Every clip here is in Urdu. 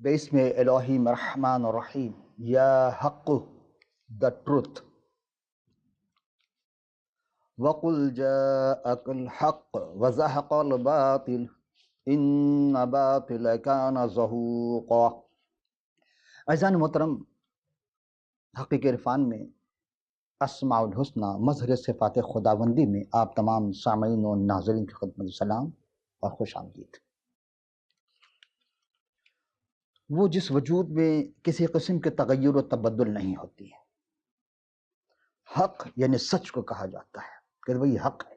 بسم الہیم الرحمن الرحیم یا حق the truth وَقُلْ جَاءَكَ الْحَقُّ وَزَهَقَ الْبَاطِلُ إِنَّ الْبَاطِلَ كَانَ زَهُوقًا۔ عزیزان محترم، حقیقی عرفان میں اسماء الحسنی مظہر صفات خداوندی میں آپ تمام سامعین و ناظرین کی خدمت سلام اور خوش آمدید۔ وہ جس وجود میں کسی قسم کے تغیر و تبدل نہیں ہوتی ہے، حق یعنی سچ کو کہا جاتا ہے کہ وہی حق ہے۔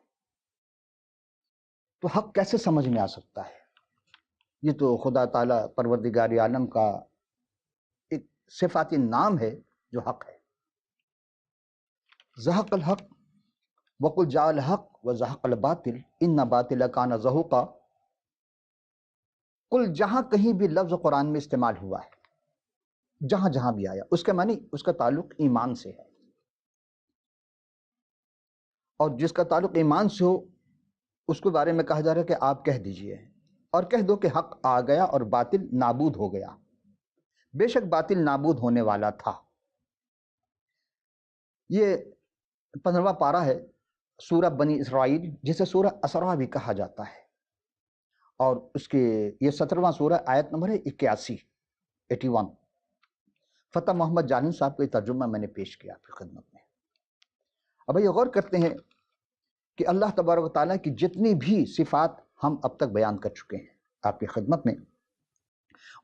تو حق کیسے سمجھ میں آ سکتا ہے؟ یہ تو خدا تعالیٰ پروردگار عالم کا ایک صفاتی نام ہے جو حق ہے۔ زحق الحق وقل جاء الحق وزحق الباطل ان باطل کان زہوقا۔ کل جہاں کہیں بھی لفظ قرآن میں استعمال ہوا ہے، جہاں جہاں بھی آیا، اس کا معنی اس کا تعلق ایمان سے ہے، اور جس کا تعلق ایمان سے ہو اس کے بارے میں کہا جا رہا ہے کہ آپ کہہ دیجئے اور کہہ دو کہ حق آ گیا اور باطل نابود ہو گیا۔ بے شک باطل نابود ہونے والا تھا۔ یہ 15واں پارہ ہے سورہ بنی اسرائیل، جسے سورہ اسراء بھی کہا جاتا ہے، اور اس کے یہ 17واں سورہ، آیت نمبر ہے 81۔ فتح محمد جانن صاحب کا یہ ترجمہ میں نے پیش کیا آپ کی خدمت میں۔ اب یہ غور کرتے ہیں کہ اللہ تبارک و تعالیٰ کی جتنی بھی صفات ہم اب تک بیان کر چکے ہیں آپ کی خدمت میں،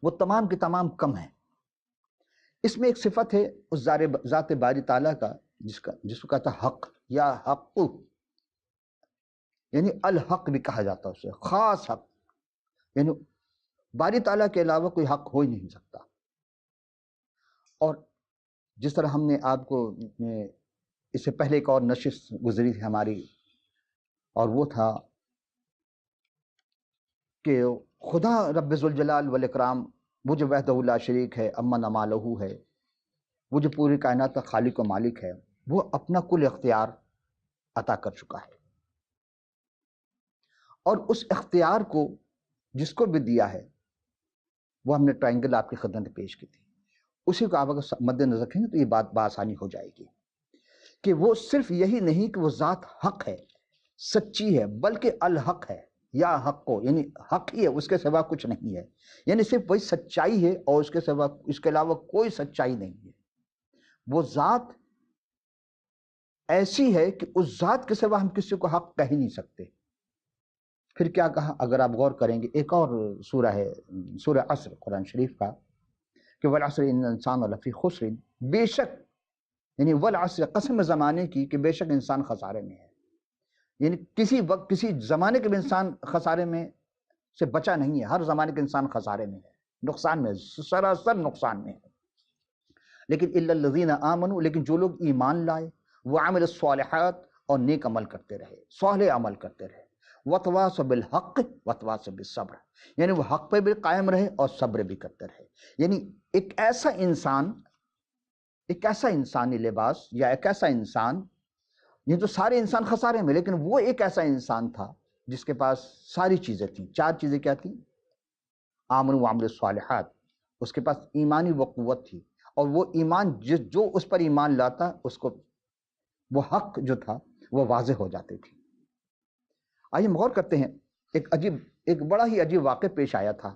وہ تمام کی تمام کم ہیں۔ اس میں ایک صفت ہے اس ذات باری تعالیٰ کا جس کو کہتا ہے حق یا حق، یعنی الحق بھی کہا جاتا ہے اسے، خاص حق، یعنی باری تعالیٰ کے علاوہ کوئی حق ہو ہی نہیں سکتا۔ اور جس طرح ہم نے آپ کو اس سے پہلے ایک اور نشست گزری تھی ہماری، اور وہ تھا کہ خدا رب ذوالجلال والاکرام، وہ جو وحدہ لا شریک ہے، امن امالہ ہے، وہ جو پوری کائنات کا خالق و مالک ہے، وہ اپنا کل اختیار عطا کر چکا ہے، اور اس اختیار کو جس کو بھی دیا ہے، وہ ہم نے ٹرائنگل آپ کی خدمت میں پیش کی تھی، اسی کو آپ اگر مد نظر رکھیں گے تو یہ بات بآسانی ہو جائے گی کہ وہ صرف یہی نہیں کہ وہ ذات حق ہے، سچی ہے، بلکہ الحق ہے یا حق کو، یعنی حق ہی ہے، اس کے سوا کچھ نہیں ہے، یعنی صرف وہی سچائی ہے اور اس کے سوا اس کے علاوہ کوئی سچائی نہیں ہے۔ وہ ذات ایسی ہے کہ اس ذات کے سوا ہم کسی کو حق کہہ ہی نہیں سکتے۔ پھر کیا کہا اگر آپ غور کریں گے، ایک اور سورہ ہے سورہ عصر قرآن شریف کا، کہ والعصر ان الانسان لفی خسر، بے شک، یعنی والعصر قسم زمانے کی کہ بے شک انسان خسارے میں ہے، یعنی کسی وقت کسی زمانے کے بھی انسان خسارے میں سے بچا نہیں ہے، ہر زمانے کے انسان خسارے میں ہے، نقصان میں، سراسر نقصان میں ہے۔ لیکن الا الذین آمنوا، لیکن جو لوگ ایمان لائے، وعملوا الصالحات، اور نیک عمل کرتے رہے، صالح عمل کرتے رہے، وتواصوا بالحق وتواصوا بالصبر، یعنی وہ حق پہ بھی قائم رہے اور صبر بھی کرتے رہے۔ یعنی ایک ایسا انسان، ایک ایسا انسانی لباس یا ایک ایسا انسان، یہ تو سارے انسان خسارے میں، لیکن وہ ایک ایسا انسان تھا جس کے پاس ساری چیزیں تھیں۔ 4 چیزیں کیا تھیں؟ آمن وعمل الصالحات، اس کے پاس ایمانی وہ قوت تھی، اور وہ ایمان جو اس پر ایمان لاتا اس کو وہ حق جو تھا وہ واضح ہو جاتے تھی۔ آئیے غور کرتے ہیں، ایک بڑا ہی عجیب واقعہ پیش آیا تھا،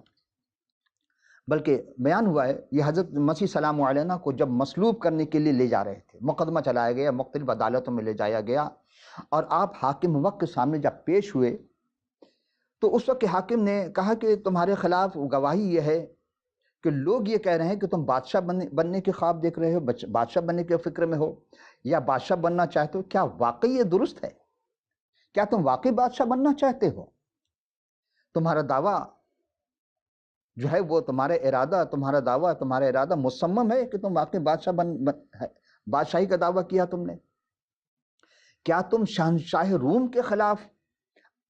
بلکہ بیان ہوا ہے، یہ حضرت مسیح سلام علیہ کو جب مصلوب کرنے کے لیے لے جا رہے تھے، مقدمہ چلایا گیا، مختلف عدالتوں میں لے جایا گیا، اور آپ حاکم وقت کے سامنے جب پیش ہوئے تو اس وقت حاکم نے کہا کہ تمہارے خلاف گواہی یہ ہے کہ لوگ یہ کہہ رہے ہیں کہ تم بادشاہ بننے کے خواب دیکھ رہے ہو، بادشاہ بننے کے فکر میں ہو، یا بادشاہ بننا چاہتے ہو، کیا واقعی یہ درست ہے؟ کیا تم واقعی بادشاہ بننا چاہتے ہو؟ تمہارا دعویٰ جو ہے وہ تمہارا ارادہ مصمم ہے کہ تم واقعی بادشاہی کا دعویٰ کیا تم نے؟ کیا تم شہنشاہ روم کے خلاف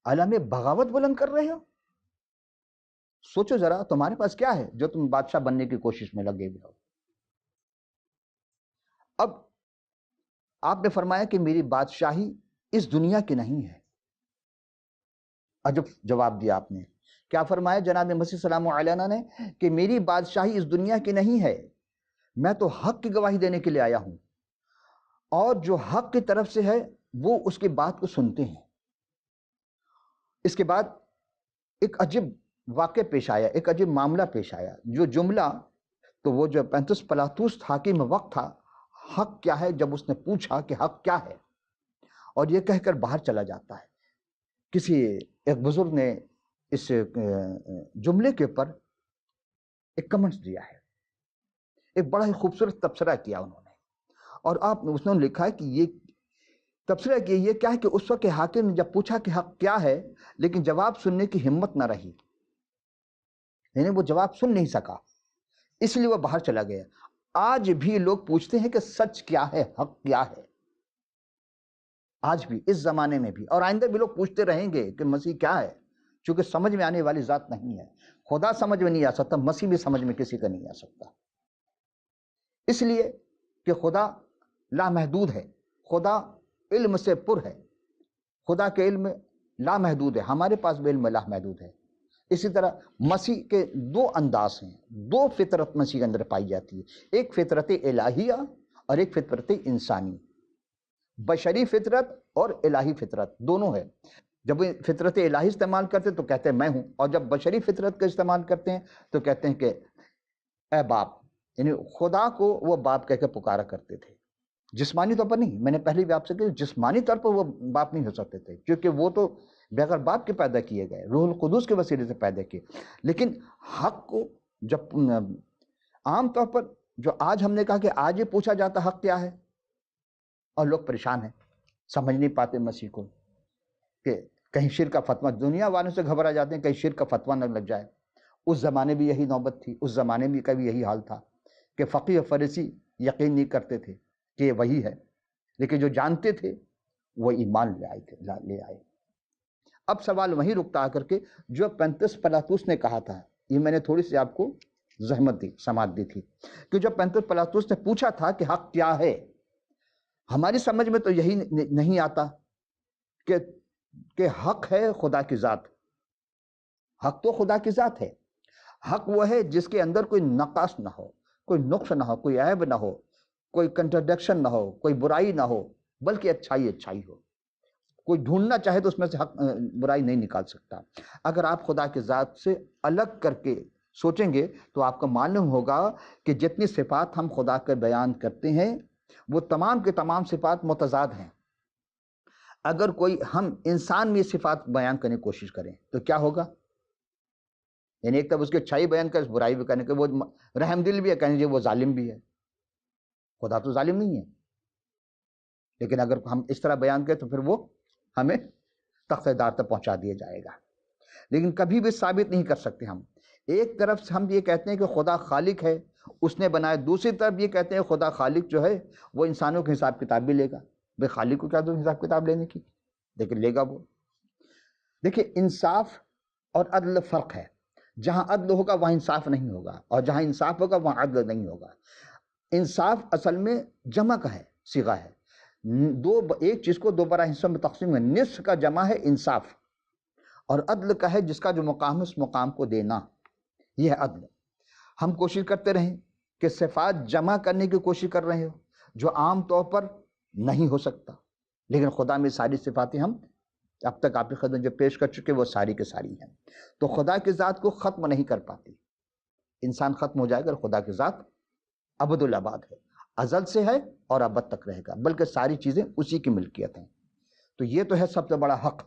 علم بغاوت بلند کر رہے ہو؟ سوچو ذرا، تمہارے پاس کیا ہے جو تم بادشاہ بننے کی کوشش میں لگے ہوئے ہو؟ اب آپ نے فرمایا کہ میری بادشاہی اس دنیا کی نہیں ہے۔ عجب جواب دیا آپ نے کیا فرمایا جناب مسیح سلام علیہ نے کہ میری بادشاہی اس دنیا کی نہیں ہے، میں تو حق کی گواہی دینے کے لیے آیا ہوں، اور جو حق کی طرف سے ہے وہ اس کی بات کو سنتے ہیں۔ اس کے بعد ایک عجیب واقع پیش آیا، ایک عجیب معاملہ پیش آیا۔ جو جملہ تو وہ جو پینتس پلاطوس حاکم وقت تھا، حق کیا ہے، جب اس نے پوچھا کہ حق کیا ہے اور یہ کہہ کر باہر چلا جاتا ہے، کسی ایک بزرگ نے اس جملے کے اوپر ایک کمنٹس دیا ہے، ایک بڑا ہی خوبصورت تبصرہ کیا انہوں نے، اور اس نے لکھا ہے کہ یہ تبصرہ کیا یہ کیا ہے کہ اس وقت حاکم نے جب پوچھا کہ حق کیا ہے لیکن جواب سننے کی ہمت نہ رہی، یعنی وہ جواب سن نہیں سکا، اس لیے وہ باہر چلا گیا۔ آج بھی لوگ پوچھتے ہیں کہ سچ کیا ہے، حق کیا ہے، آج بھی اس زمانے میں بھی، اور آئندہ بھی لوگ پوچھتے رہیں گے کہ مسیح کیا ہے، چونکہ سمجھ میں آنے والی ذات نہیں ہے۔ خدا سمجھ میں نہیں آ سکتا، مسیح بھی سمجھ میں کسی کا نہیں آ سکتا، اس لیے کہ خدا لامحدود ہے، خدا علم سے پر ہے، خدا کے علم لامحدود ہے، ہمارے پاس بھی علم لامحدود ہے۔ اسی طرح مسیح کے دو انداز ہیں، دو فطرت مسیح کے اندر پائی جاتی ہے، ایک فطرت الہیہ اور ایک فطرت انسانی، بشری فطرت اور الہی فطرت دونوں ہے۔ جب فطرت الہی استعمال کرتے تو کہتے ہیں میں ہوں، اور جب بشری فطرت کا استعمال کرتے ہیں تو کہتے ہیں کہ اے باپ، یعنی خدا کو وہ باپ کہہ کے پکارا کرتے تھے، جسمانی طور پر نہیں، میں نے پہلے بھی آپ سے کہا جسمانی طور پر وہ باپ نہیں ہو سکتے تھے، کیونکہ وہ تو بغیر باپ کے پیدا کیے گئے، روح القدس کے وسیلے سے پیدا کیے، لیکن حق کو جب عام طور پر جو آج ہم نے کہا کہ آج یہ پوچھا جاتا حق کیا ہے، اور لوگ پریشان ہیں، سمجھ نہیں پاتے مسیح کو، کہ کہیں شرک کا فتویٰ، دنیا والوں سے گھبرا جاتے ہیں کہیں شرک کا فتویٰ نہ لگ جائے۔ اس زمانے بھی یہی نوبت تھی، اس زمانے میں کا بھی یہی حال تھا کہ فقیہ و فریسی یقین نہیں کرتے تھے کہ یہ وہی ہے، لیکن جو جانتے تھے وہ ایمان لے آئے۔ اب سوال وہیں رکتا آ کر کے جو پینتس پلاطوس نے کہا تھا، یہ میں نے تھوڑی سی آپ کو زحمت دی، سماعت دی تھی، کہ جو پینتس پلاطوس نے پوچھا تھا کہ حق کیا ہے، ہماری سمجھ میں تو یہی نہیں آتا کہ حق ہے خدا کی ذات، حق تو خدا کی ذات ہے، حق وہ ہے جس کے اندر کوئی نقص نہ ہو، کوئی نقص نہ ہو، کوئی عیب نہ ہو، کوئی کنٹرڈکشن نہ ہو، کوئی برائی نہ ہو، بلکہ اچھائی اچھائی ہو، کوئی ڈھونڈنا چاہے تو اس میں سے حق برائی نہیں نکال سکتا۔ اگر آپ خدا کی ذات سے الگ کر کے سوچیں گے تو آپ کو معلوم ہوگا کہ جتنی صفات ہم خدا کے بیان کرتے ہیں وہ تمام کے تمام صفات متضاد ہیں۔ اگر کوئی ہم انسان میں صفات بیان کرنے کی کوشش کریں تو کیا ہوگا؟ یعنی ایک طرف اس کی اچھائی بیان کر، برائی بھی کرنے کے، وہ رحم دل بھی ہے، کہنے وہ ظالم بھی ہے، خدا تو ظالم نہیں ہے، لیکن اگر ہم اس طرح بیان کریں تو پھر وہ ہمیں تخت دار تک پہنچا دیا جائے گا، لیکن کبھی بھی ثابت نہیں کر سکتے ہم۔ ایک طرف سے ہم یہ کہتے ہیں کہ خدا خالق ہے، اس نے بنایا، دوسری طرف یہ کہتے ہیں خدا خالق جو ہے وہ انسانوں کے حساب کتاب بھی لے گا۔ بے خالق کو کیا دو حساب کتاب لینے کی، لیکن لے گا وہ۔ دیکھیں انصاف اور عدل فرق ہے، جہاں عدل ہوگا وہاں انصاف نہیں ہوگا، اور جہاں انصاف ہوگا وہاں عدل نہیں ہوگا۔ انصاف اصل میں جمع کا ہے، صیغہ ہے، ایک چیز کو دو بڑا حصوں میں تقسیم ہے، نصف کا جمع ہے انصاف، اور عدل کا ہے جس کا جو مقام ہے اس مقام کو دینا، یہ ہے عدل۔ ہم کوشش کرتے رہیں کہ صفات جمع کرنے کی کوشش کر رہے ہو جو عام طور پر نہیں ہو سکتا، لیکن خدا میں ساری صفاتیں ہم اب تک آپ کی خدمت جو پیش کر چکے وہ ساری کے ساری ہیں، تو خدا کی ذات کو ختم نہیں کر پاتی۔ انسان ختم ہو جائے گا، خدا کی ذات ابد الاباد ہے، ازل سے ہے اور ابد تک رہے گا، بلکہ ساری چیزیں اسی کی ملکیت ہیں۔ تو یہ تو ہے سب سے بڑا حق،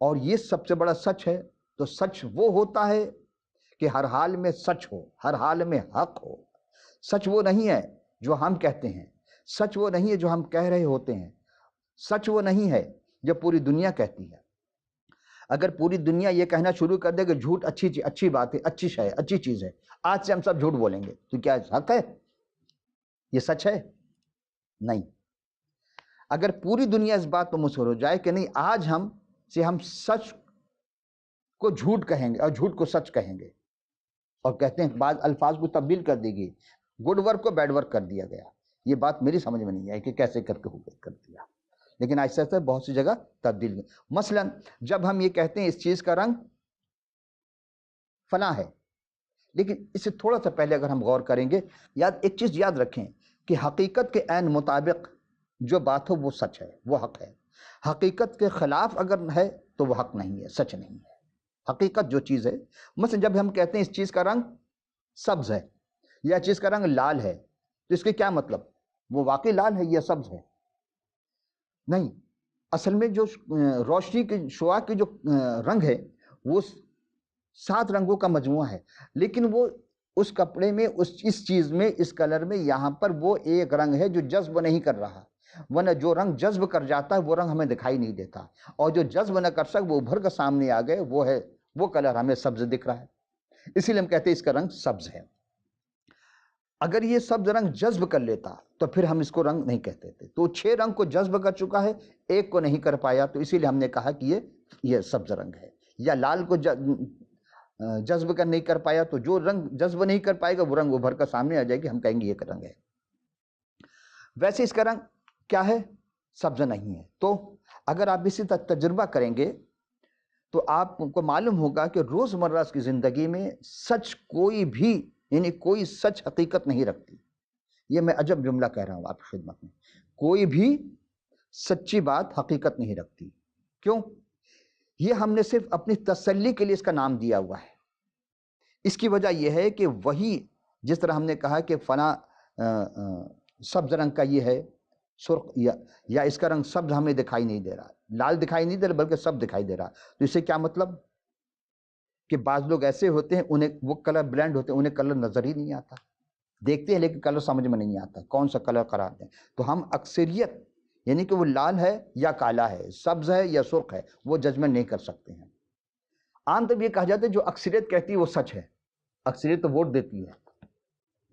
اور یہ سب سے بڑا سچ ہے۔ تو سچ وہ ہوتا ہے کہ ہر حال میں سچ ہو، ہر حال میں حق ہو۔ سچ وہ نہیں ہے جو ہم کہتے ہیں، سچ وہ نہیں ہے جو ہم کہہ رہے ہوتے ہیں، سچ وہ نہیں ہے جو پوری دنیا کہتی ہے۔ اگر پوری دنیا یہ کہنا شروع کر دے کہ جھوٹ اچھی بات ہے، اچھی شے ہے، اچھی چیز ہے، آج سے ہم سب جھوٹ بولیں گے، تو کیا حق ہے؟ یہ سچ ہے؟ نہیں۔ اگر پوری دنیا اس بات پر مصر ہو جائے کہ نہیں آج ہم سچ کو جھوٹ کہیں گے اور جھوٹ کو سچ کہیں گے، اور کہتے ہیں بعض الفاظ کو تبدیل کر دی گئی، گڈ ورک کو بیڈ ورک کر دیا گیا، یہ بات میری سمجھ میں نہیں آئی کہ کیسے کر دیا، لیکن ایسا بہت سی جگہ تبدیل ہوئی۔ مثلا جب ہم یہ کہتے ہیں اس چیز کا رنگ فنا ہے. لیکن اس سے تھوڑا سا پہلے اگر ہم غور کریں گے، ایک چیز یاد رکھیں کہ حقیقت کے عین مطابق جو بات ہو وہ سچ ہے، وہ حق ہے. حقیقت کے خلاف اگر ہے تو وہ حق نہیں ہے، سچ نہیں ہے. حقیقت جو چیز ہے، مثلا جب ہم کہتے ہیں اس چیز کا رنگ سبز ہے یا چیز کا رنگ لال ہے، تو اس کے کیا مطلب؟ وہ واقعی لال ہے یا سبز ہے؟ نہیں. اصل میں جو روشنی کے شعاع کے جو رنگ ہے وہ 7 رنگوں کا مجموعہ ہے، لیکن وہ اس کپڑے میں، اس چیز میں، اس کلر میں یہاں پر وہ ایک رنگ ہے جو جذب نہیں کر رہا. ورنہ جو رنگ جذب کر جاتا ہے وہ رنگ ہمیں دکھائی نہیں دیتا، اور جو جذب نہ کر سک وہ ابھر کر سامنے آ گئے، وہ کلر ہمیں سبز دکھ رہا ہے. اسی لیے ہم کہتے ہیں اس کا رنگ سبز ہے. اگر یہ سبز رنگ جذب کر لیتا تو پھر ہم اس کو رنگ نہیں کہتے تھے. تو 6 رنگ کو جذب کر چکا ہے، ایک کو نہیں کر پایا، تو اسی لیے ہم نے کہا کہ یہ سبز رنگ ہے. یا لال کو جذب کر نہیں کر پایا، تو جو رنگ جذب نہیں کر پائے گا وہ رنگ ابھر کر سامنے آ جائے گی، ہم کہیں گے یہ رنگ ہے. ویسے اس کا رنگ کیا ہے؟ سبز نہیں ہے. تو اگر آپ اسی طرح تجربہ کریں گے تو آپ کو معلوم ہوگا کہ روزمرہ کی زندگی میں سچ کوئی بھی، یعنی کوئی سچ حقیقت نہیں رکھتی. یہ میں عجب جملہ کہہ رہا ہوں آپ کی خدمت میں. کوئی بھی سچی بات حقیقت نہیں رکھتی. کیوں؟ یہ ہم نے صرف اپنی تسلی کے لیے اس کا نام دیا ہوا ہے. اس کی وجہ یہ ہے کہ وہی جس طرح ہم نے کہا کہ فنا سبز رنگ کا یہ ہے سرخ، یا اس کا رنگ سبز ہمیں دکھائی نہیں دے رہا، لال دکھائی نہیں دے رہا بلکہ سب دکھائی دے رہا. تو اس سے کیا مطلب؟ کہ بعض لوگ ایسے ہوتے ہیں انہیں وہ کلر بلینڈ ہوتے ہیں، انہیں کلر نظر ہی نہیں آتا، دیکھتے ہیں لیکن کلر سمجھ میں نہیں آتا کون سا کلر قرار دیں. تو ہم اکثریت، یعنی کہ وہ لال ہے یا کالا ہے، سبز ہے یا سرخ ہے، وہ ججمنٹ نہیں کر سکتے ہیں. عام طب یہ کہا جاتا ہے جو اکثریت کہتی ہے وہ سچ ہے. اکثریت تو ووٹ دیتی ہے،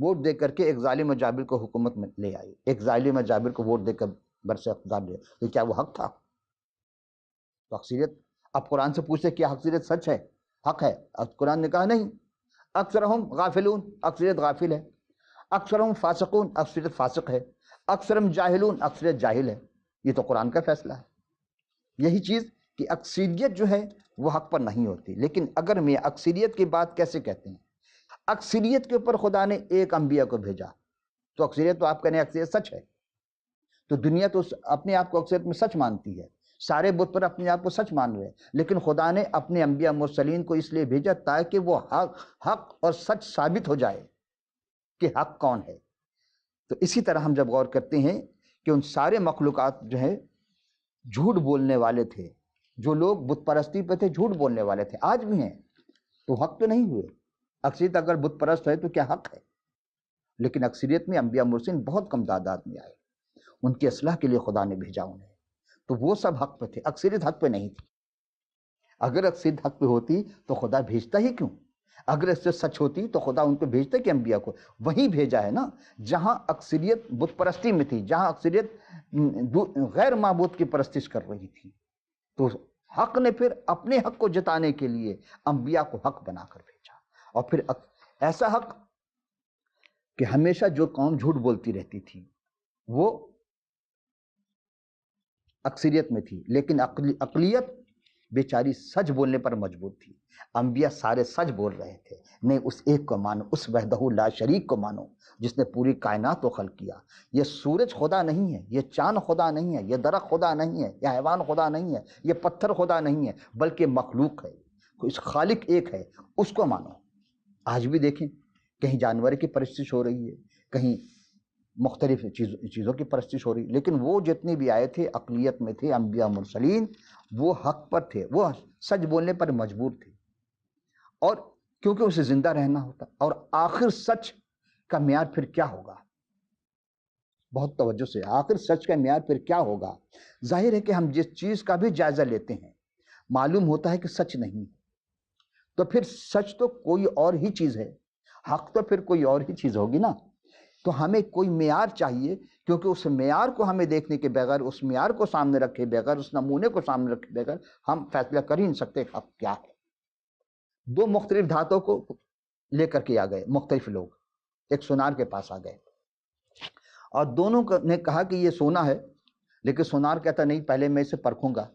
ووٹ دے کر کے ایک ظالم و جابر کو حکومت میں لے آئی، ایک ظالم و جابر کو ووٹ دے کر برسر اقتدار لے. تو کیا وہ حق تھا؟ تو اکثریت، اب قرآن سے پوچھتے کیا اکثریت سچ ہے، حق ہے؟ اب قرآن نے کہا نہیں. اکثرہم غافلون، اکثریت غافل ہے. اکثرہم فاسقون، اکثریت فاسق ہے. اکثرہم جاہلون، اکثریت جاہل ہے. یہ تو قرآن کا فیصلہ ہے. یہی چیز کہ اکثریت جو ہے وہ حق پر نہیں ہوتی. لیکن اگر میں اکثریت کی بات کیسے کہتے ہیں؟ اکثریت کے اوپر خدا نے ایک انبیاء کو بھیجا، تو اکثریت تو آپ کہنے اکثریت سچ ہے. تو دنیا تو اپنے آپ کو اکثریت میں سچ مانتی ہے، سارے بت پر اپنے آپ کو سچ مان رہے ہیں، لیکن خدا نے اپنے انبیاء مرسلین کو اس لیے بھیجا تاکہ وہ حق اور سچ ثابت ہو جائے کہ حق کون ہے. تو اسی طرح ہم جب غور کرتے ہیں کہ ان سارے مخلوقات جو ہے جھوٹ بولنے والے تھے، جو لوگ بت پرستی پہ تھے جھوٹ بولنے والے تھے، آج بھی ہیں، تو حق تو نہیں ہوئے. اکثریت اگر بت پرست ہے تو کیا حق ہے؟ لیکن اکثریت میں انبیاء مرسلین بہت کم تعداد میں آئے، ان کی اصلاح کے لیے خدا نے بھیجا انہیں، تو وہ سب حق پہ تھے، اکثریت حق پہ نہیں تھی. اگر اکثریت حق پہ ہوتی تو خدا بھیجتا ہی کیوں؟ اگر اس سے سچ ہوتی تو خدا ان کو بھیجتا کہ انبیاء کو. وہیں بھیجا ہے نا جہاں اکثریت بت پرستی میں تھی، جہاں اکثریت غیر معبود کی پرستش کر رہی تھی. تو حق نے پھر اپنے حق کو جتانے کے لیے انبیاء کو حق بنا کر بھیجا. اور پھر ایسا حق کہ ہمیشہ جو قوم جھوٹ بولتی رہتی تھی وہ اکثریت میں تھی، لیکن اقلیت بیچاری سچ بولنے پر مجبور تھی. انبیاء سارے سچ بول رہے تھے، نہیں اس ایک کو مانو، اس وحدہ لا شریک کو مانو جس نے پوری کائنات کو خلق کیا. یہ سورج خدا نہیں ہے، یہ چاند خدا نہیں ہے، یہ درخت خدا نہیں ہے، یہ حیوان خدا نہیں ہے، یہ پتھر خدا نہیں ہے، بلکہ مخلوق ہے. اس خالق ایک ہے، اس کو مانو. آج بھی دیکھیں کہیں جانور کی پرستش ہو رہی ہے، کہیں مختلف چیزوں کی پرستش ہو رہی، لیکن وہ جتنے بھی آئے تھے اقلیت میں تھے. انبیاء مرسلین وہ حق پر تھے، وہ سچ بولنے پر مجبور تھے، اور کیونکہ اسے زندہ رہنا ہوتا. اور آخر سچ کا معیار پھر کیا ہوگا؟ بہت توجہ سے، آخر سچ کا معیار پھر کیا ہوگا؟ ظاہر ہے کہ ہم جس چیز کا بھی جائزہ لیتے ہیں معلوم ہوتا ہے کہ سچ نہیں، تو پھر سچ تو کوئی اور ہی چیز ہے، حق تو پھر کوئی اور ہی چیز ہوگی نا. تو ہمیں کوئی معیار چاہیے، کیونکہ اس معیار کو ہمیں دیکھنے کے بغیر، اس معیار کو سامنے رکھے بغیر، اس نمونے کو سامنے رکھے بغیر ہم فیصلہ کر ہی نہیں سکتے حق کیا ہے. 2 مختلف دھاتوں کو لے کر کے آ گئے مختلف لوگ، ایک سونار کے پاس آ گئے اور دونوں نے کہا کہ یہ سونا ہے، لیکن سونار کہتا نہیں پہلے میں اسے پرکھوں گا،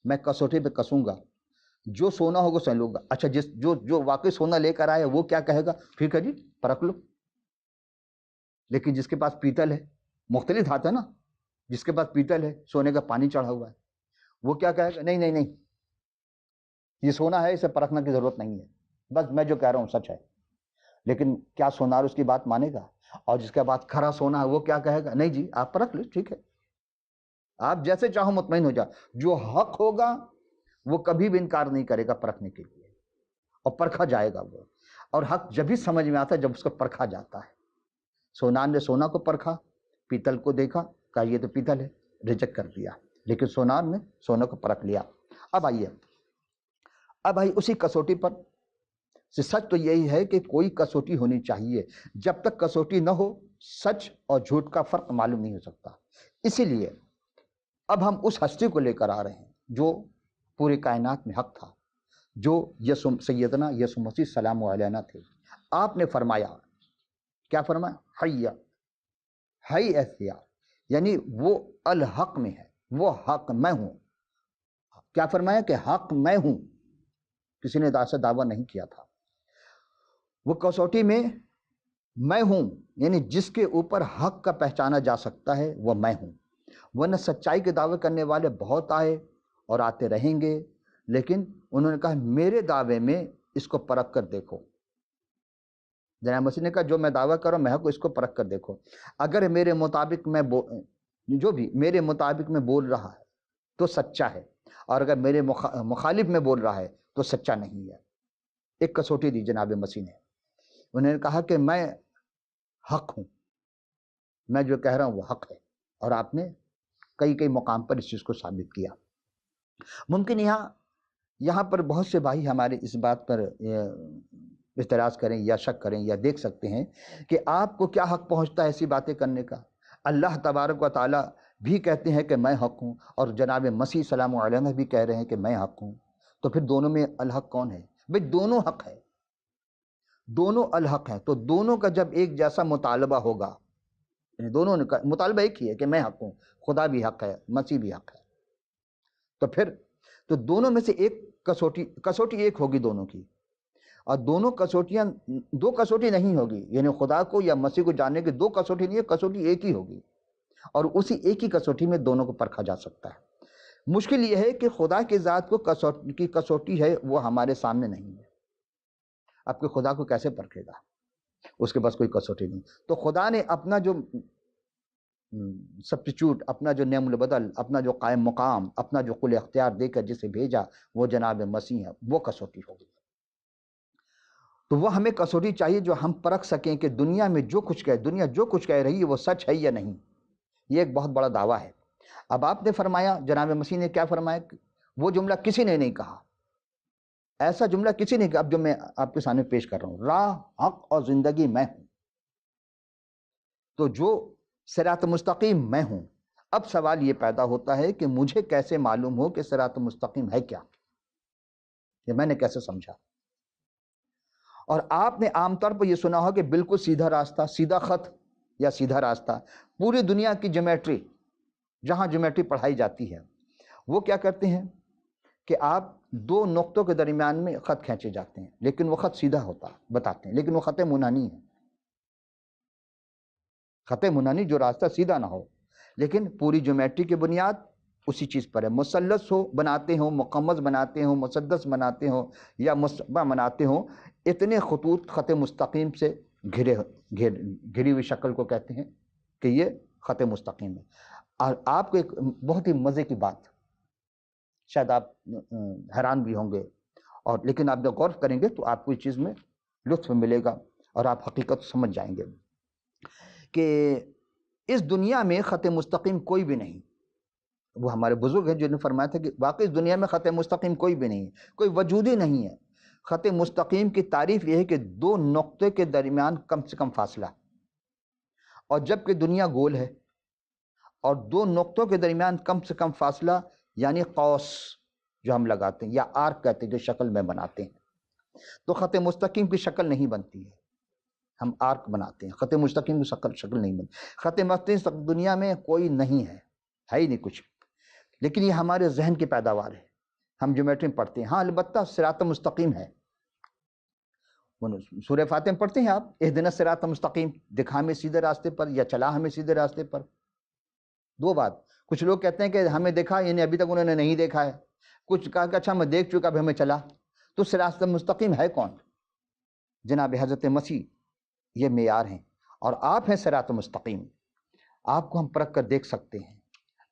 میں کسوٹی پہ کسوں گا. جو سونا ہوگا سن لوگا. اچھا جو واقعی سونا لے کر آیا وہ کیا کہے گا؟ پھر کہ جی پرکھ لو. لیکن جس کے پاس پیتل ہے، مختلف دھات ہے نا، جس کے پاس پیتل ہے، سونے کا پانی چڑھا ہوا ہے، وہ کیا کہے گا؟ نہیں نہیں نہیں، یہ سونا ہے، اسے پرکھنے کی ضرورت نہیں ہے، بس میں جو کہہ رہا ہوں سچ ہے. لیکن کیا سونار اس کی بات مانے گا؟ اور جس کے بعد کھرا سونا ہے وہ کیا کہے گا؟ نہیں جی آپ پرکھ لو، ٹھیک ہے، آپ جیسے چاہو مطمئن ہو جا. جو حق ہوگا وہ کبھی بھی انکار نہیں کرے گا پرکھنے کے لیے، اور پرکھا جائے گا وہ. اور حق جب بھی سمجھ میں آتا ہے جب اس کو پرکھا جاتا ہے. سونار نے سونا کو پرکھا، پیتل کو دیکھا، کہا یہ تو پیتل ہے، ریجیکٹ کر دیا. لیکن سونار نے سونا کو پرکھ لیا. اب آئیے اسی کسوٹی پر سے. سچ تو یہی ہے کہ کوئی کسوٹی ہونی چاہیے. جب تک کسوٹی نہ ہو سچ اور جھوٹ کا فرق معلوم نہیں ہو سکتا. اسی لیے اب ہم اس ہستی کو لے کر آ رہے ہیں جو پورے کائنات میں حق تھا، جو سیدنا یسوع مسیح سلام علیہ تھے. آپ نے فرمایا، کیا فرمایا؟ حی احیا، یعنی وہ الحق میں ہے، وہ حق میں ہوں. کیا فرمایا؟ کہ حق میں ہوں. کسی نے ایسا دعویٰ نہیں کیا تھا. وہ کسوٹی میں ہوں، یعنی جس کے اوپر حق کا پہچانا جا سکتا ہے وہ میں ہوں. ورنہ سچائی کے دعوے کرنے والے بہت آئے اور آتے رہیں گے، لیکن انہوں نے کہا میرے دعوے میں اس کو پرکھ کر دیکھو. جناب مسیح نے کہا جو میں دعویٰ کر رہا ہوں میں کو اس کو پرکھ کر دیکھو. اگر میرے مطابق جو بھی میرے مطابق میں بول رہا ہے تو سچا ہے، اور اگر میرے مخالف میں بول رہا ہے تو سچا نہیں ہے. ایک کسوٹی دی جناب مسیح نے. انہوں نے کہا کہ میں حق ہوں، میں جو کہہ رہا ہوں وہ حق ہے. اور آپ نے کئی مقام پر اس چیز کو ثابت کیا. ممکن یہاں پر بہت سے بھائی ہمارے اس بات پر اعتراض کریں یا شک کریں یا دیکھ سکتے ہیں کہ آپ کو کیا حق پہنچتا ہے ایسی باتیں کرنے کا؟ اللہ تبارک و تعالیٰ بھی کہتے ہیں کہ میں حق ہوں، اور جناب مسیح سلام علیہ بھی کہہ رہے ہیں کہ میں حق ہوں. تو پھر دونوں میں الحق کون ہے؟ بھئی دونوں حق ہے، دونوں الحق ہیں. تو دونوں کا جب ایک جیسا مطالبہ ہوگا، یعنی دونوں کا مطالبہ ایک ہی ہے کہ میں حق ہوں، خدا بھی حق ہے، مسیح بھی حق ہے، تو پھر تو دونوں میں سے ایک کسوٹی ایک ہوگی دونوں کی. اور دونوں کسوٹیاں دو کسوٹی نہیں ہوگی، یعنی خدا کو یا مسیح کو جاننے کی دو کسوٹی نہیں ہے، کسوٹی ایک ہی ہوگی. اور اسی ایک ہی کسوٹی میں دونوں کو پرکھا جا سکتا ہے. مشکل یہ ہے کہ خدا کی ذات کو کی کسوٹی ہے وہ ہمارے سامنے نہیں ہے. آپ کے خدا کو کیسے پرکھے گا؟ اس کے پاس کوئی کسوٹی نہیں. تو خدا نے اپنا جو سبسٹیچیوٹ، اپنا جو نعم البدل، اپنا جو قائم مقام، اپنا جو قل اختیار دے کر جسے بھیجا وہ جناب مسیح ہے، وہ کسوٹی ہوگی. تو وہ ہمیں کسوٹی چاہیے جو ہم پرکھ سکیں کہ دنیا میں دنیا جو کچھ کہہ رہی ہے وہ سچ ہے یا نہیں. یہ ایک بہت بڑا دعویٰ ہے. اب آپ نے فرمایا، جناب مسیح نے کیا فرمایا؟ وہ جملہ کسی نے نہیں کہا، ایسا جملہ کسی نے کہا اب جو میں آپ کے سامنے پیش کر رہا ہوں، راہ، حق اور زندگی میں ہوں. تو جو صراط مستقیم میں ہوں. اب سوال یہ پیدا ہوتا ہے کہ مجھے کیسے معلوم ہو کہ صراط مستقیم ہے کیا؟ یہ میں نے کیسے سمجھا؟ اور آپ نے عام طور پر یہ سنا ہو کہ بالکل سیدھا راستہ، سیدھا خط یا سیدھا راستہ. پوری دنیا کی جیومیٹری، جہاں جیومیٹری پڑھائی جاتی ہے، وہ کیا کرتے ہیں کہ آپ دو نقطوں کے درمیان میں خط کھینچے جاتے ہیں، لیکن وہ خط سیدھا ہوتا بتاتے ہیں، لیکن وہ خط منحنی ہے. خط منحنی جو راستہ سیدھا نہ ہو، لیکن پوری جیومیٹری کی بنیاد اسی چیز پر ہے. مثلث بناتے ہوں، مقمص بناتے ہوں، مسدس بناتے ہوں یا مربع بناتے ہوں، اتنے خطوط خط مستقیم سے گھری ہوئی شکل کو کہتے ہیں کہ یہ خط مستقیم ہے. اور آپ کو ایک بہت ہی مزے کی بات، شاید آپ حیران بھی ہوں گے، اور لیکن آپ جب غور کریں گے تو آپ کو اس چیز میں لطف ملے گا اور آپ حقیقت سمجھ جائیں گے کہ اس دنیا میں خط مستقیم کوئی بھی نہیں. وہ ہمارے بزرگ ہیں جنہوں نے فرمایا تھا کہ واقعی اس دنیا میں خط مستقیم کوئی بھی نہیں ہے، کوئی وجود ہی نہیں ہے. خط مستقیم کی تعریف یہ ہے کہ دو نقطے کے درمیان کم سے کم فاصلہ، اور جب کہ دنیا گول ہے اور دو نقطوں کے درمیان کم سے کم فاصلہ، یعنی قوس جو ہم لگاتے ہیں یا آرک کہتے ہیں جو شکل میں بناتے ہیں، تو خط مستقیم کی شکل نہیں بنتی ہے. ہم آرک بناتے ہیں، خط مستقیم کی شکل نہیں بنتی. خط مستقیم دنیا میں کوئی نہیں ہے ہی نہیں کچھ. لیکن یہ ہمارے ذہن کی پیداوار ہے، ہم جیومیٹری میں پڑھتے ہیں، ہاں البتہ صراط مستقیم ہے، سورہ فاتحہ میں پڑھتے ہیں آپ اہدنا الصراط المستقیم، دکھا ہمیں سیدھے راستے پر یا چلا ہمیں سیدھے راستے پر. دو بات، کچھ لوگ کہتے ہیں کہ ہمیں دیکھا، یعنی ابھی تک انہوں نے نہیں دیکھا ہے. کچھ کہا کہ اچھا میں دیکھ چکا اب ہمیں چلا. تو صراط مستقیم ہے کون؟ جناب حضرت مسیح یہ معیار ہیں، اور آپ ہیں صراط مستقیم. آپ کو ہم پرکھ کر دیکھ سکتے ہیں،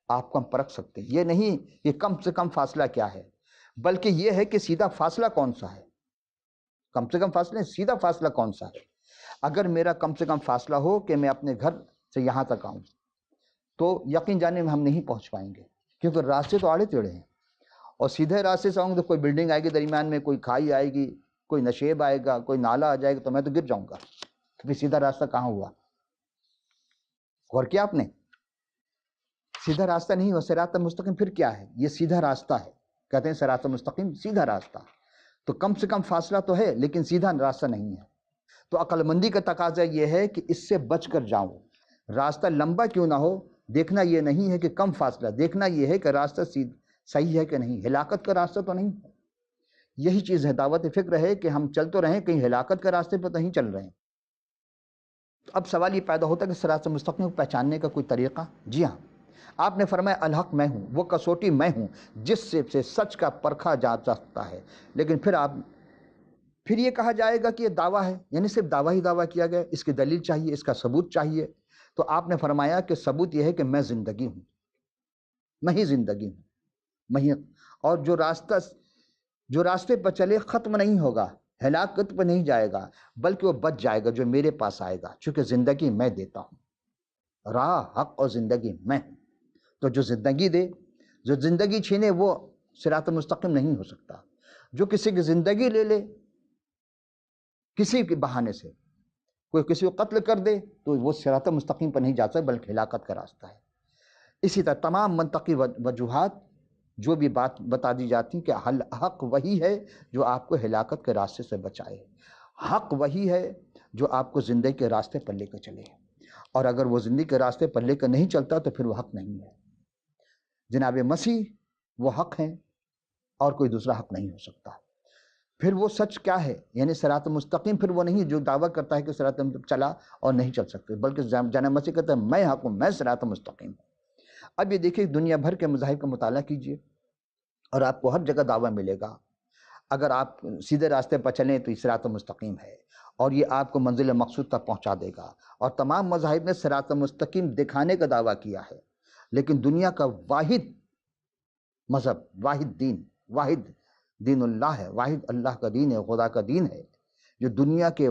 آپ کو ہم پرکھ سکتے ہیں. یہ نہیں کہ کم سے کم فاصلہ کیا ہے، بلکہ یہ ہے کہ سیدھا فاصلہ کون سا ہے. کم سے کم فاصلہ، سیدھا فاصلہ کون سا ہے. اگر میرا کم سے کم فاصلہ ہو کہ میں اپنے گھر سے یہاں تک آؤں، تو یقین جانے میں ہم نہیں پہنچ پائیں گے، کیونکہ راستے تو آڑے ٹیڑھے ہیں. اور سیدھے راستے سے آؤں گے تو کوئی بلڈنگ آئے گی درمیان میں، کوئی کھائی آئے گی، کوئی نشیب آئے گا، کوئی نالا آ جائے گا، تو میں تو گر جاؤں گا. تو پھر سیدھا راستہ کہاں ہوا؟ غور کیا آپ نے؟ سیدھا راستہ نہیں ہوا. صراط مستقیم پھر کیا ہے؟ یہ سیدھا راستہ ہے. کہتے ہیں صراط مستقیم سیدھا راستہ. تو کم سے کم فاصلہ تو ہے، لیکن سیدھا راستہ نہیں ہے. تو عقل مندی کا تقاضا یہ ہے کہ اس سے بچ کر جاؤں. راستہ لمبا کیوں نہ ہو، دیکھنا یہ نہیں ہے کہ کم فاصلہ، دیکھنا یہ ہے کہ راستہ صحیح ہے کہ نہیں، ہلاکت کا راستہ تو نہیں ہے. یہی چیز ہے دعوت فکر ہے کہ ہم چل تو رہیں، کہیں ہلاکت کے راستے پر تو نہیں چل رہے ہیں. اب سوال یہ پیدا ہوتا ہے کہ صراط مستقیم کو پہچاننے کا کوئی طریقہ؟ جی ہاں، آپ نے فرمایا الحق میں ہوں، وہ کسوٹی میں ہوں جس سے سچ کا پرکھا جا سکتا ہے. لیکن پھر یہ کہا جائے گا کہ یہ دعویٰ ہے، یعنی صرف دعویٰ ہی دعویٰ کیا گیا، اس کی دلیل چاہیے، اس کا ثبوت چاہیے. تو آپ نے فرمایا کہ ثبوت یہ ہے کہ میں زندگی ہوں، میں ہی زندگی ہوں، میں ہی. اور جو راستے پر چلے ختم نہیں ہوگا، ہلاکت پر نہیں جائے گا، بلکہ وہ بچ جائے گا جو میرے پاس آئے گا، چونکہ زندگی میں دیتا ہوں. راہ حق اور زندگی میں ہوں. تو جو زندگی دے، جو زندگی چھینے، وہ صراط مستقیم نہیں ہو سکتا. جو کسی کی زندگی لے لے کسی کے بہانے سے، کوئی کسی کو قتل کر دے، تو وہ صراط مستقیم پر نہیں جا سکتا، بلکہ ہلاکت کا راستہ ہے. اسی طرح تمام منطقی وجوہات جو بھی بات بتا دی جاتی کہ حق وہی ہے جو آپ کو ہلاکت کے راستے سے بچائے، حق وہی ہے جو آپ کو زندگی کے راستے پر لے کر چلے. اور اگر وہ زندگی کے راستے پر لے کر نہیں چلتا تو پھر وہ حق نہیں ہے. جناب مسیح وہ حق ہیں، اور کوئی دوسرا حق نہیں ہو سکتا. پھر وہ سچ کیا ہے؟ یعنی صراط مستقیم پھر وہ نہیں جو دعویٰ کرتا ہے کہ صراط چلا اور نہیں چل سکتے، بلکہ جناب مسیح کہتا ہے میں حق ہوں، میں صراط مستقیم ہوں. اب یہ دیکھیں دنیا بھر کے مذاہب کا مطالعہ کیجئے اور آپ کو ہر جگہ دعویٰ ملے گا. اگر آپ سیدھے راستے پر چلیں تو یہ صراط مستقیم ہے، اور یہ آپ کو منزل مقصود تک پہنچا دے گا. اور تمام مذاہب نے صراط مستقیم دکھانے کا دعویٰ کیا ہے. لیکن دنیا کا واحد مذہب، واحد دین اللہ ہے، واحد اللہ کا دین ہے، خدا کا دین ہے، جو دنیا کے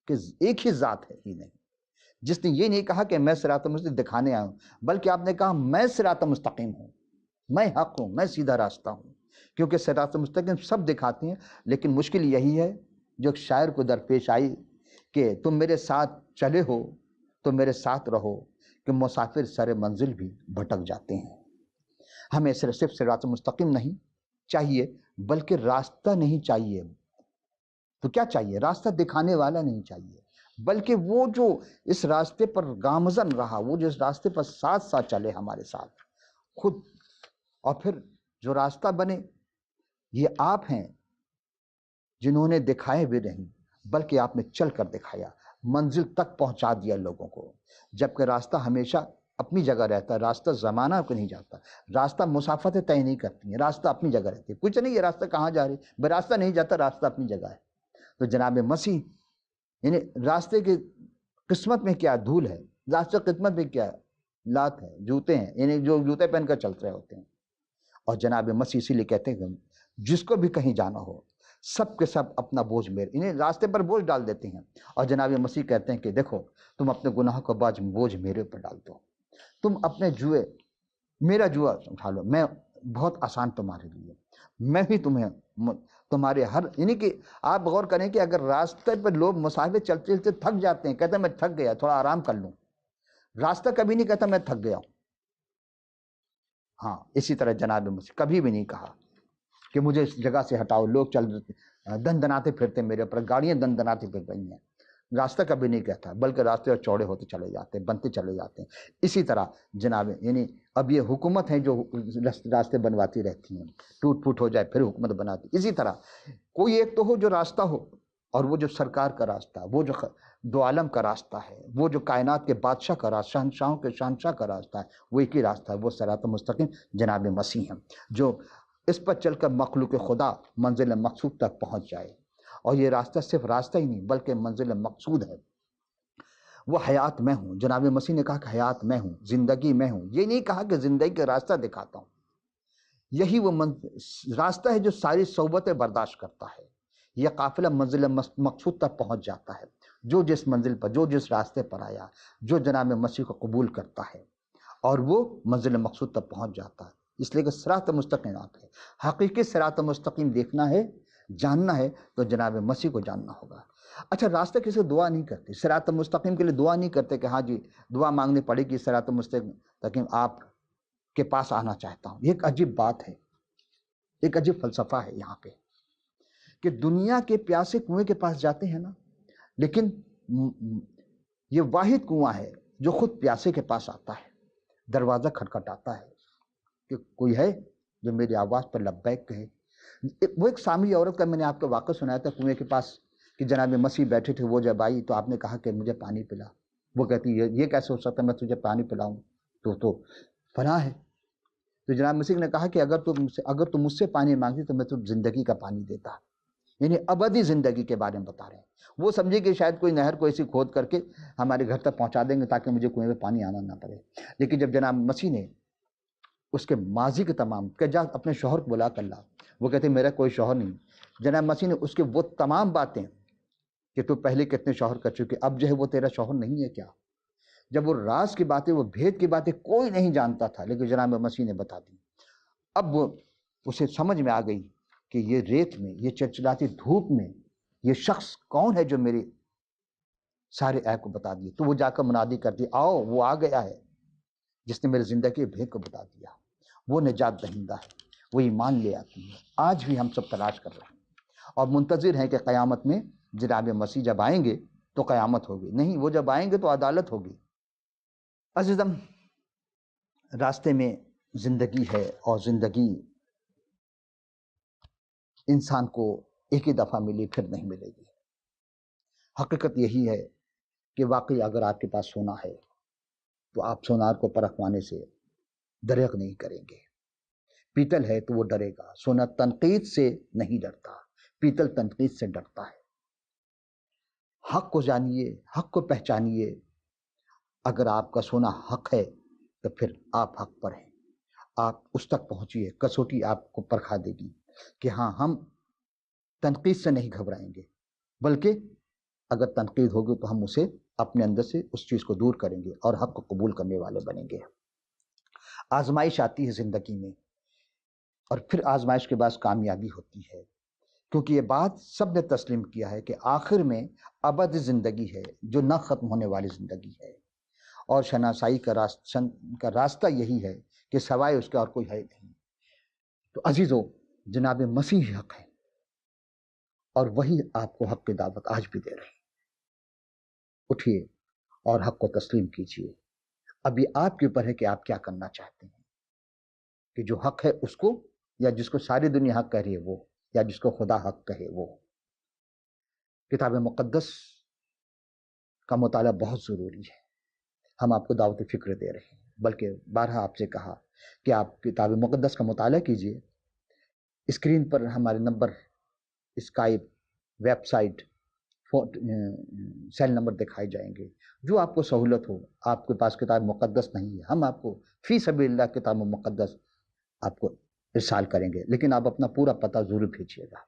ایک ہی ذات ہے ہی نہیں، جس نے یہ نہیں کہا کہ میں صراط مستقیم دکھانے آیا ہوں، بلکہ آپ نے کہا میں صراط مستقیم ہوں، میں حق ہوں، میں سیدھا راستہ ہوں. کیونکہ صراط مستقیم سب دکھاتے ہیں، لیکن مشکل یہی ہے جو ایک شاعر کو درپیش آئی کہ تم میرے ساتھ چلے ہو تو میرے ساتھ رہو، کہ مسافر سر منزل بھی بھٹک جاتے ہیں. ہمیں صرف صراط مستقیم نہیں چاہیے، بلکہ راستہ نہیں چاہیے. تو کیا چاہیے؟ راستہ دکھانے والا نہیں چاہیے، بلکہ وہ جو اس راستے پر گامزن رہا، وہ جو اس راستے پر ساتھ ساتھ چلے ہمارے ساتھ خود. اور پھر جو راستہ بنے، یہ آپ ہیں جنہوں نے دکھائے بھی نہیں، بلکہ آپ نے چل کر دکھایا، منزل تک پہنچا دیا لوگوں کو. جبکہ راستہ ہمیشہ اپنی جگہ رہتا ہے، راستہ زمانہ کو نہیں جاتا، راستہ مسافتیں طے نہیں کرتی ہیں، راستہ اپنی جگہ رہتی ہے. کچھ نہیں، یہ راستہ کہاں جا رہی ہے، راستہ نہیں جاتا، راستہ اپنی جگہ ہے. تو جناب مسیح یعنی راستے کی قسمت میں کیا دھول ہے، راستے کی قسمت میں کیا لات ہے، جوتے ہیں، یعنی جو جوتے پہن کر چل رہے ہوتے ہیں. اور جناب مسیح اسی لیے کہتے ہیں کہ جس کو بھی کہیں جانا ہو، سب کے سب اپنا بوجھ انہیں راستے پر بوجھ ڈال دیتے ہیں. اور جناب مسیح کہتے ہیں کہ دیکھو تم اپنے گناہ کو بوجھ میرے اوپر ڈال دو، تم اپنے میرا جوا اٹھا لو، میں بہت آسان تمہارے لیے، میں بھی تمہارے یعنی کہ آپ غور کریں کہ اگر راستے پر لوگ مسافر چلتے چلتے تھک جاتے ہیں، کہتے ہیں میں تھک گیا، تھوڑا آرام کر لوں. راستہ کبھی نہیں کہتا میں تھک گیا ہوں. ہاں اسی طرح جناب مسیح کبھی بھی نہیں کہا کہ مجھے اس جگہ سے ہٹاؤ. لوگ چل دن دناتے پھرتے میرے اوپر، گاڑیاں دن دناتی پھر رہی ہیں، راستہ کبھی نہیں کہتا، بلکہ راستے اور چوڑے ہوتے چلے جاتے ہیں، بنتے چلے جاتے ہیں۔ اسی طرح جناب یعنی اب یہ حکومت ہیں جو راستے بنواتی رہتی ہیں، ٹوٹ پھوٹ ہو جائے پھر حکومت بناتی۔ اسی طرح کوئی ایک تو ہو جو راستہ ہو، اور وہ جو سرکار کا راستہ، وہ جو دو عالم کا راستہ ہے، وہ جو کائنات کے بادشاہ کا راستہ، شہنشاہوں کے شہنشاہ کا راستہ ہے، وہ ایک ہی راستہ ہے، وہ صراط مستقیم جناب مسیح ہیں، جو اس پر چل کر مخلوق خدا منزل مقصود تک پہنچ جائے۔ اور یہ راستہ صرف راستہ ہی نہیں بلکہ منزل مقصود ہے۔ وہ حیات میں ہوں، جناب مسیح نے کہا کہ حیات میں ہوں، زندگی میں ہوں، یہ نہیں کہا کہ زندگی کا راستہ دکھاتا ہوں۔ یہی وہ راستہ ہے جو ساری صعوبتیں برداشت کرتا ہے۔ یہ قافلہ منزل مقصود تک پہنچ جاتا ہے۔ جو جس منزل پر، جو جس راستے پر آیا، جو جناب مسیح کو قبول کرتا ہے، اور وہ منزل مقصود تک پہنچ جاتا ہے۔ اس لیے کہ صراط مستقیم آپ ہے، حقیقی صراط مستقیم دیکھنا ہے، جاننا ہے تو جناب مسیح کو جاننا ہوگا۔ اچھا، راستہ کسی دعا نہیں کرتے، صراط مستقیم کے لیے دعا نہیں کرتے کہ ہاں جی دعا مانگنی پڑے گی صراط مستقیم آپ کے پاس آنا چاہتا ہوں۔ یہ ایک عجیب بات ہے، ایک عجیب فلسفہ ہے یہاں پہ، کہ دنیا کے پیاسے کنویں کے پاس جاتے ہیں نا، لیکن یہ واحد کنواں ہے جو خود پیاسے کے پاس آتا ہے، دروازہ کھٹکھٹاتا ہے کہ کوئی ہے جو میری آواز پر لبیک کہے۔ وہ ایک سامری عورت کا میں نے آپ کو واقعہ سنایا تھا کنویں کے پاس، کہ جناب مسیح بیٹھے تھے، وہ جب آئی تو آپ نے کہا کہ مجھے پانی پلا۔ وہ کہتی یہ کیسے ہو سکتا ہے میں تجھے پانی پلاؤں، تو فنا ہے۔ تو جناب مسیح نے کہا کہ اگر تم مجھ سے پانی مانگتی تو میں تجھے زندگی کا پانی دیتا، یعنی ابدی زندگی کے بارے میں بتا رہے ہیں۔ وہ سمجھے کہ شاید کوئی نہر کو ایسی کھود کر کے ہمارے گھر تک پہنچا دیں گے تاکہ مجھے کنویں میں پانی آنا نہ پڑے۔ لیکن جب جناب مسیح نے اس کے ماضی کے تمام کہ جا اپنے شوہر کو بلا کر لا، وہ کہتے میرا کوئی شوہر نہیں، جناب مسیح نے اس کے وہ تمام باتیں کہ تو پہلے کتنے شوہر کر چکے، اب جو ہے وہ تیرا شوہر نہیں ہے کیا، جب وہ راز کی باتیں، وہ بھید کی باتیں کوئی نہیں جانتا تھا، لیکن جناب مسیح نے بتا دی۔ اب وہ اسے سمجھ میں آ گئی کہ یہ ریت میں، یہ چلچلاتی دھوپ میں یہ شخص کون ہے جو میرے سارے عیب کو بتا دیے۔ تو وہ جا کر منادی کرتی، آؤ وہ آ گیا ہے جس نے میری زندگی کے بھید کو بتا دیا، وہ نجات دہندہ ہے، وہ ایمان لے آتی ہے۔ آج بھی ہم سب تلاش کر رہے ہیں اور منتظر ہیں کہ قیامت میں جناب مسیح جب آئیں گے تو قیامت ہوگی، نہیں وہ جب آئیں گے تو عدالت ہوگی۔ عزیزم، راستے میں زندگی ہے، اور زندگی انسان کو ایک ہی دفعہ ملی پھر نہیں ملے گی۔ حقیقت یہی ہے کہ واقعی اگر آپ کے پاس سونا ہے تو آپ سونار کو پرکھوانے سے دریغ نہیں کریں گے۔ پیتل ہے تو وہ ڈرے گا، سونا تنقید سے نہیں ڈرتا، پیتل تنقید سے ڈرتا ہے۔ حق کو جانیے، حق کو پہچانیے۔ اگر آپ کا سونا حق ہے تو پھر آپ حق پر ہیں، آپ اس تک پہنچیے، کسوٹی آپ کو پرکھا دے گی کہ ہاں ہم تنقید سے نہیں گھبرائیں گے، بلکہ اگر تنقید ہوگی تو ہم اسے اپنے اندر سے اس چیز کو دور کریں گے اور حق کو قبول کرنے والے بنیں گے۔ آزمائش آتی ہے زندگی میں، اور پھر آزمائش کے بعد کامیابی ہوتی ہے، کیونکہ یہ بات سب نے تسلیم کیا ہے کہ آخر میں ابد زندگی ہے جو نہ ختم ہونے والی زندگی ہے، اور شناسائی کا راستہ یہی ہے کہ سوائے اس کے اور کوئی ہے نہیں۔ تو عزیزو، جناب مسیح حق ہے، اور وہی آپ کو حق کی دعوت آج بھی دے رہے ہیں۔ اٹھیے اور حق کو تسلیم کیجیے۔ اب یہ آپ کے اوپر ہے کہ آپ کیا کرنا چاہتے ہیں، کہ جو حق ہے اس کو، یا جس کو ساری دنیا حق کہہ رہی ہے وہ، یا جس کو خدا حق کہے وہ۔ کتاب مقدس کا مطالعہ بہت ضروری ہے۔ ہم آپ کو دعوت فکر دے رہے ہیں، بلکہ بارہا آپ سے کہا کہ آپ کتاب مقدس کا مطالعہ کیجیے۔ اسکرین پر ہمارے number, Skype, website, cell number دکھائے جائیں گے، جو آپ کو سہولت ہو۔ آپ کے پاس کتاب مقدس نہیں ہے، ہم آپ کو فی سبیل اللہ کتاب مقدس آپ کو ارسال کریں گے، لیکن آپ اپنا پورا پتہ ضرور بھیجیے گا۔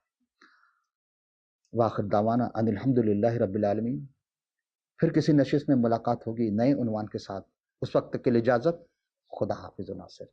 وآخر دعوانا ان الحمدللہ رب العالمین۔ پھر کسی نشست میں ملاقات ہوگی نئے عنوان کے ساتھ، اس وقت تک کے لیے اجازت، خدا حافظ و ناصر۔